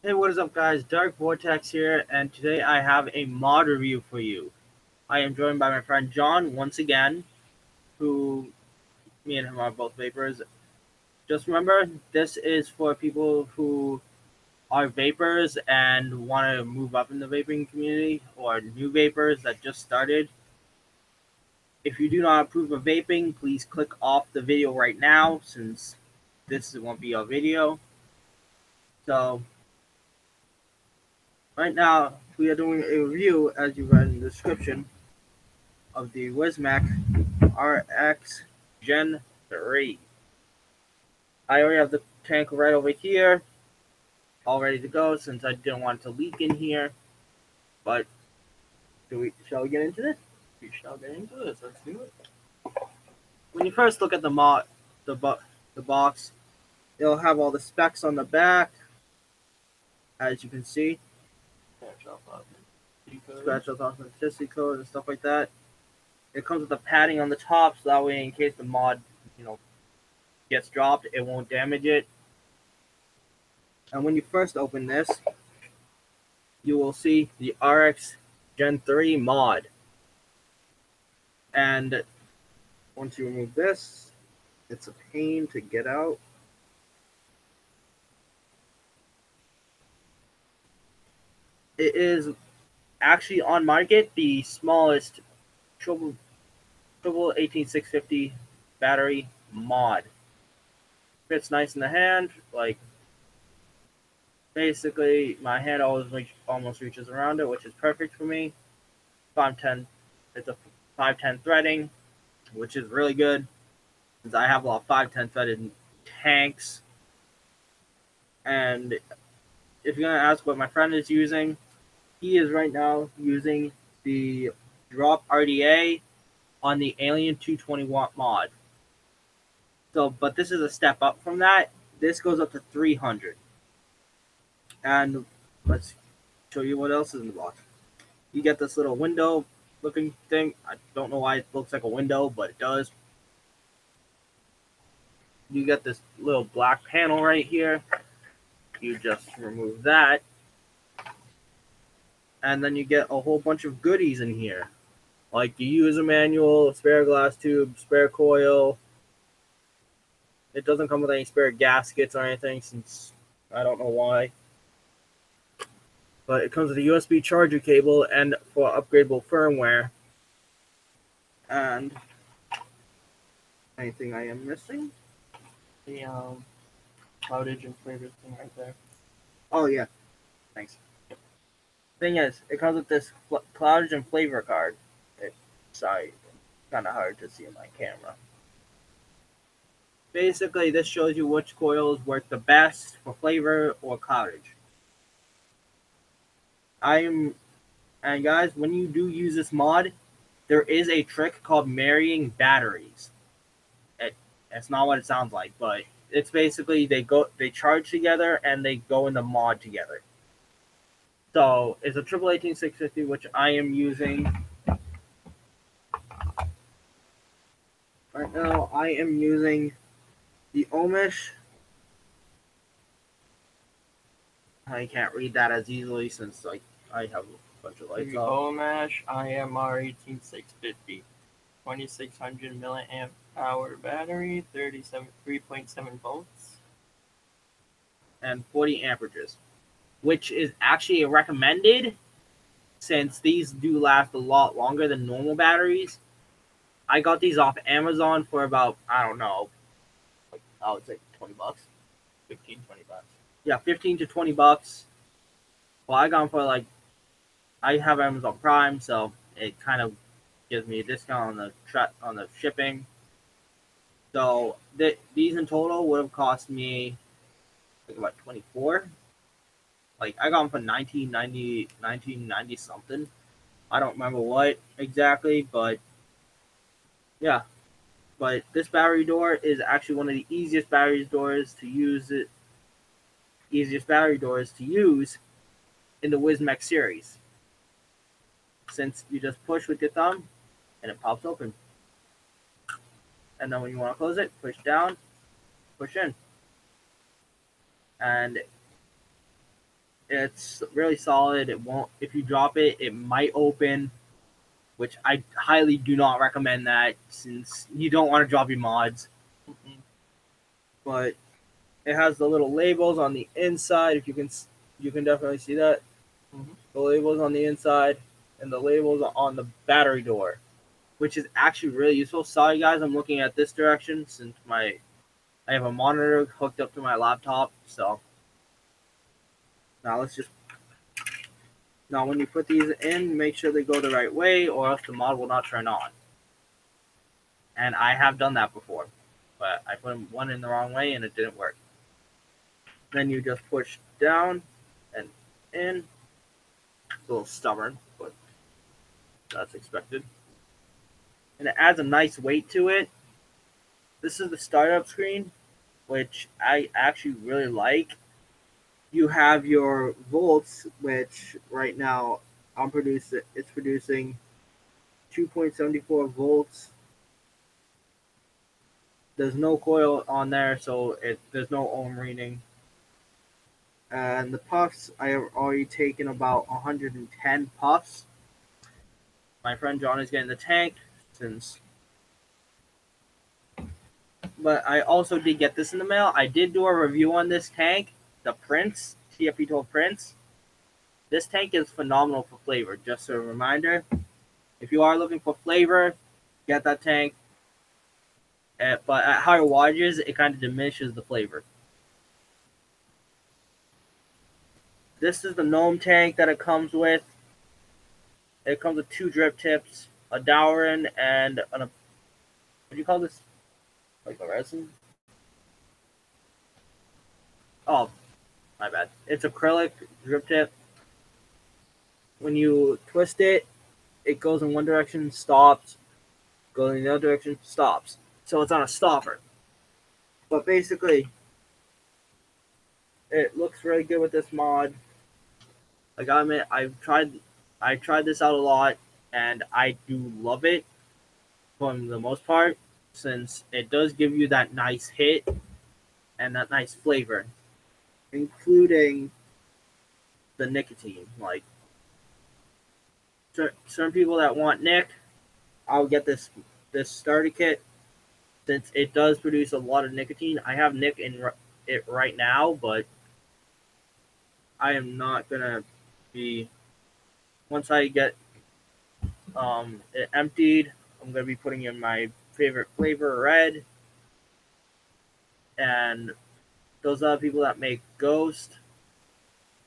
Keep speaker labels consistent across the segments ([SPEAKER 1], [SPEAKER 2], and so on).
[SPEAKER 1] Hey, what is up, guys? Dark Vortex here, and today I have a mod review for you. I am joined by my friend John once again, who me and him are both vapors. Just remember, this is for people who are vapors and want to move up in the vaping community, or new vapors that just started. If you do not approve of vaping, please click off the video right now, since this won't be a video. So, right now, we are doing a review, as you read in the description, of the Wismac RX Gen 3. I already have the tank right over here, all ready to go since I didn't want it to leak in here. But shall we get into this?
[SPEAKER 2] We shall get into this. Let's do it.
[SPEAKER 1] When you first look at the, the box, it'll have all the specs on the back, as you can see. Scratch off authenticity code and stuff like that. It comes with the padding on the top, so that way, in case the mod, you know, gets dropped, it won't damage it. And when you first open this, you will see the RX Gen 3 mod. And once you remove this, it's a pain to get out. It is actually on market the smallest triple 18650 battery mod. Fits nice in the hand, like basically my hand almost reaches around it, which is perfect for me. 510, it's a 510 threading, which is really good since I have a lot of 510 threaded tanks. And if you're gonna ask what my friend is using, he is right now using the Drop RDA on the Alien 220 watt mod. So, but this is a step up from that. This goes up to 300. And let's show you what else is in the box. You get this little window looking thing. I don't know why it looks like a window, but it does. You get this little black panel right here. You just remove that. And then you get a whole bunch of goodies in here, like the user manual, spare glass tube, spare coil. It doesn't come with any spare gaskets or anything, since I don't know why. But it comes with a USB charger cable and for upgradable firmware. And anything I am missing?
[SPEAKER 2] The cloudage and flavor thing right there.
[SPEAKER 1] Oh yeah, thanks. Thing is, it comes with this cloudage and flavor card. Sorry, kind of hard to see in my camera. Basically, this shows you which coils work the best for flavor or cloudage. And guys, when you do use this mod, there is a trick called marrying batteries. It's not what it sounds like, but it's basically they charge together and they go in the mod together. So it's a triple 18650, which I am using right now. I am using the Omish. I can't read that as easily since like I have a bunch of lights
[SPEAKER 2] The
[SPEAKER 1] off.
[SPEAKER 2] Omash IMR 18650, 2600 milliamp hour battery, 3.7 volts.
[SPEAKER 1] And 40 amperages, which is actually recommended since these do last a lot longer than normal batteries. I got these off Amazon for about, I don't know, like I would say $20.
[SPEAKER 2] 15, 20 bucks.
[SPEAKER 1] Yeah, 15 to 20 bucks. Well, I got them for like, I have Amazon Prime, so it kind of gives me a discount on the shipping. So these in total would have cost me like about 24. Like I got them for 1990 something. I don't remember what exactly, but yeah. But this battery door is actually one of the easiest battery doors to use. Easiest battery doors to use in the Wismec series, since you just push with your thumb and it pops open. And then when you want to close it, push down, push in, and It's really solid. It won't, if you drop it, it might open, which I highly do not recommend that since you don't want to drop your mods.
[SPEAKER 2] Mm-mm.
[SPEAKER 1] But it has the little labels on the inside. If you can definitely see that.
[SPEAKER 2] Mhm.
[SPEAKER 1] The labels on the inside and the labels on the battery door, which is actually really useful. Sorry guys, I'm looking at this direction since I have a monitor hooked up to my laptop. So now now when you put these in, make sure they go the right way, or else the mod will not turn on. And I have done that before, but I put one in the wrong way and it didn't work. Then you just push down and in. It's a little stubborn, but that's expected. And it adds a nice weight to it. This is the startup screen, which I actually really like. You have your volts, which right now it's producing 2.74 volts. There's no coil on there, so there's no ohm reading. And the puffs, I have already taken about 110 puffs. My friend John is getting the tank since, but I also did get this in the mail. I did do a review on this tank, the Prince TFE12 Prince. This tank is phenomenal for flavor. Just a reminder, if you are looking for flavor, get that tank. But at higher wattages, it kind of diminishes the flavor. This is the Gnome tank that it comes with. It comes with 2 drip tips, a Dowrin, and what do you call this? Like a resin? Oh, my bad. It's acrylic drip tip. When you twist it, it goes in one direction, stops, goes in the other direction, stops. So it's on a stopper. But basically, it looks really good with this mod. Like I admit, I tried this out a lot, and I do love it for the most part, since it does give you that nice hit and that nice flavor, including the nicotine. Like certain people that want Nick, I'll get this starter kit since it does produce a lot of nicotine. I have Nick in it right now, but I am not gonna be once I get it emptied. I'm gonna be putting in my favorite flavor, red, and those other people that make Ghost.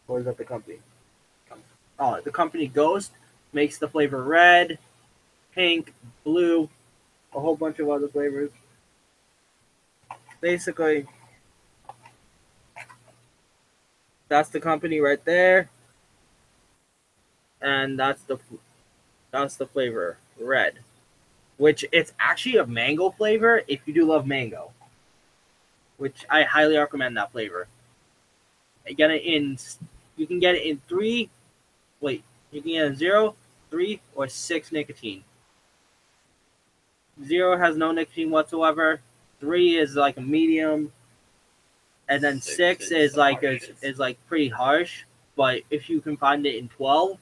[SPEAKER 1] Or is that the company? Oh, the company Ghost makes the flavor red, pink, blue, a whole bunch of other flavors. Basically, that's the company right there, and that's the flavor red, which it's actually a mango flavor if you do love mango, which I highly recommend that flavor. You get it in, you can get it in 3. Wait, you can get it in 0, 3, or 6 nicotine. 0 has no nicotine whatsoever. 3 is like a medium, and then 6 is like pretty harsh. But if you can find it in 12,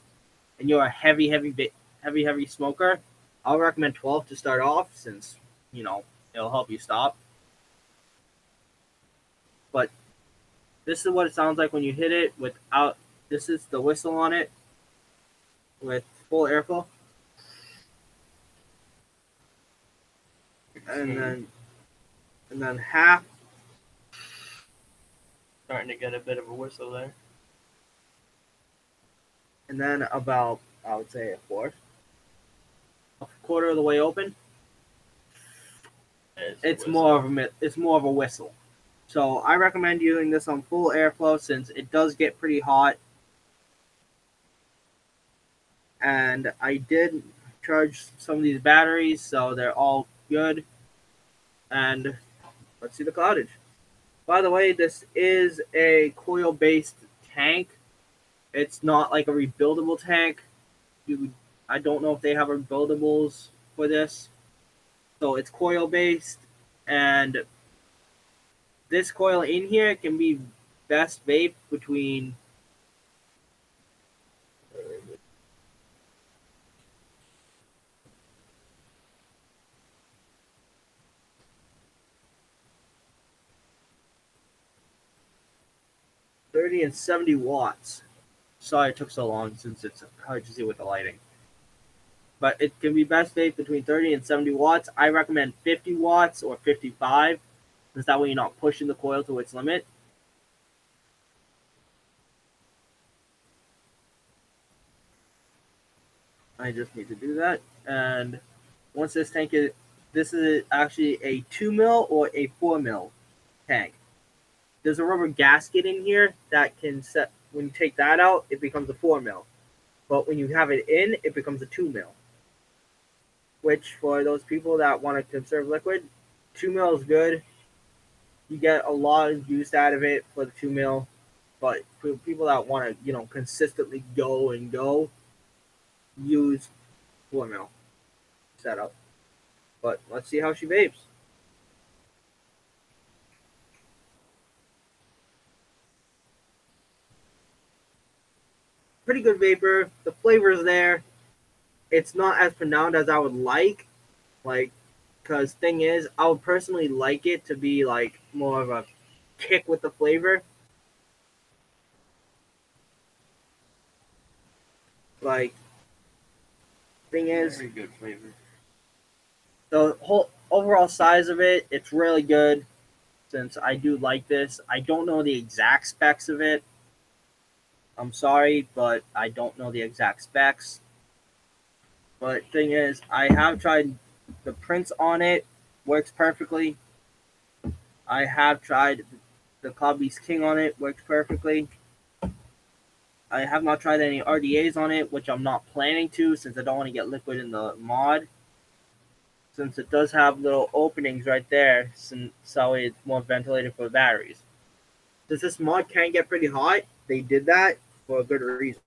[SPEAKER 1] and you're a heavy smoker, I'll recommend 12 to start off, since it'll help you stop. But this is what it sounds like when you hit it without. This is the whistle on it with full airflow, and then half.
[SPEAKER 2] Starting to get a bit of a whistle there.
[SPEAKER 1] And then about, I would say, a quarter of the way open. It's more of a whistle. So I recommend using this on full airflow since it does get pretty hot. And I did charge some of these batteries, so they're all good. And let's see the cottage. By the way, this is a coil-based tank. It's not like a rebuildable tank. I don't know if they have rebuildables for this. So it's coil-based, and this coil in here can be best vape between 30 and 70 watts. Sorry it took so long since it's hard to see with the lighting. But it can be best vape between 30 and 70 watts. I recommend 50 watts or 55, because that way you're not pushing the coil to its limit. I just need to do that. And once this tank is, this is actually a 2 mil or a 4 mil tank. There's a rubber gasket in here that can set, when you take that out, it becomes a 4 mil. But when you have it in, it becomes a 2 mil. Which, for those people that want to conserve liquid, 2 mil is good. You get a lot of use out of it for the 2 mil. But for people that want to, consistently go and go, use 4 mil setup. But let's see how she vapes. Pretty good vapor. The flavor's there. It's not as pronounced as I would like. Because thing is, I would personally like it to be like more of a kick with the flavor. Thing is,
[SPEAKER 2] very good flavor.
[SPEAKER 1] The whole overall size of it, it's really good. Since I do like this, I don't know the exact specs of it. I'm sorry, but I don't know the exact specs. But thing is, I have tried the prints on it, works perfectly. I have tried the Cloud Beast King on it, works perfectly. I have not tried any RDAs on it, which I'm not planning to, since I don't want to get liquid in the mod. Since it does have little openings right there, so it's more ventilated for the batteries. Since this mod can get pretty hot, they did that for a good reason.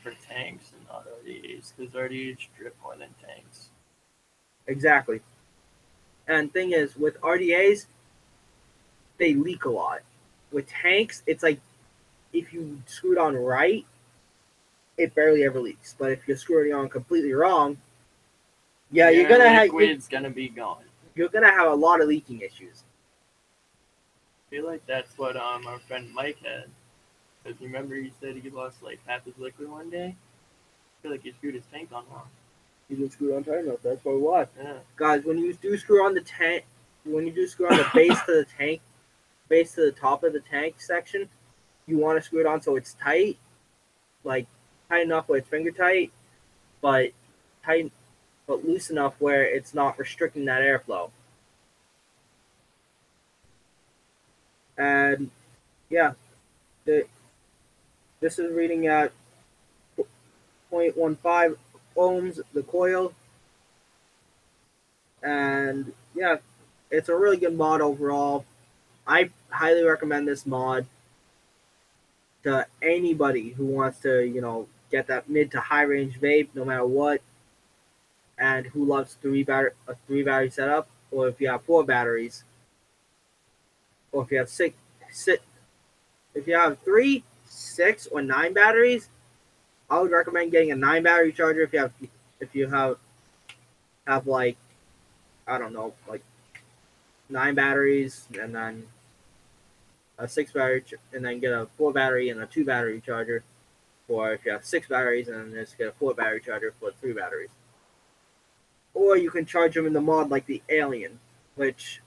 [SPEAKER 2] For tanks and not RDAs, because RDAs drip more than tanks.
[SPEAKER 1] Exactly. And thing is, with RDAs, they leak a lot. With tanks, it's like if you screw it on right, it barely ever leaks. But if you screw it on completely wrong, you're gonna
[SPEAKER 2] liquid's gonna be gone.
[SPEAKER 1] You're gonna have a lot of leaking issues.
[SPEAKER 2] I feel like that's what our friend Mike had. Because remember he said he lost like half his liquid one day? I feel like he screwed his tank on wrong.
[SPEAKER 1] You didn't screw it on tight enough, that's probably why.
[SPEAKER 2] Yeah.
[SPEAKER 1] Guys, when you do screw on the tank, when you do screw on the base to the tank, base to the top of the tank section, you want to screw it on so it's tight, like tight enough where it's finger tight, but loose enough where it's not restricting that airflow. And yeah, this is reading at 0.15 ohms the coil, and yeah, it's a really good mod overall. I highly recommend this mod to anybody who wants to, get that mid to high range vape no matter what, and who loves a three battery setup, or if you have 4 batteries, or if you have if you have 3, 6, or 9 batteries, I would recommend getting a 9 battery charger if you have like, I don't know, like 9 batteries, and then a 6 battery, and then get a 4 battery and a 2 battery charger. Or if you have 6 batteries, and then just get a 4 battery charger for 3 batteries. Or you can charge them in the mod like the Alien, which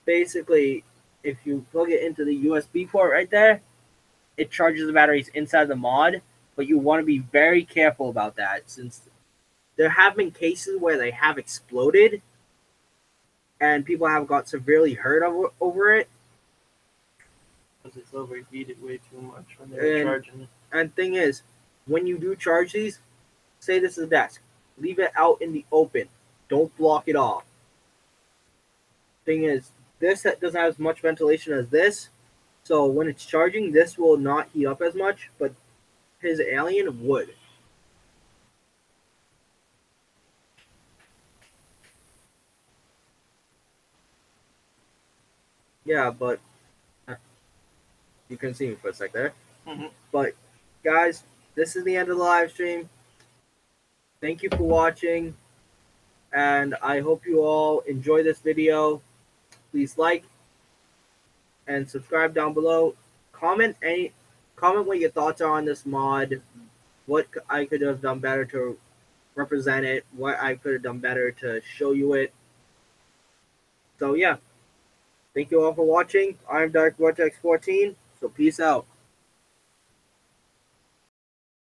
[SPEAKER 1] basically, if you plug it into the USB port right there, it charges the batteries inside the mod. But you want to be very careful about that, since there have been cases where they have exploded and people have got severely hurt over it.
[SPEAKER 2] Because it's overheated way too much when they're charging it.
[SPEAKER 1] And thing is, when you do charge these, say this is a desk, leave it out in the open. Don't block it off. Thing is, this doesn't have as much ventilation as this, so when it's charging, this will not heat up as much, but his Alien would. Yeah, but you can see me for a sec there.
[SPEAKER 2] Mm-hmm.
[SPEAKER 1] But guys, this is the end of the live stream. Thank you for watching, and I hope you all enjoy this video. Please like and subscribe down below. Comment what your thoughts are on this mod. What I could have done better to represent it. What I could have done better to show you it. So yeah, thank you all for watching. I'm Dark Vortex 14. So peace out.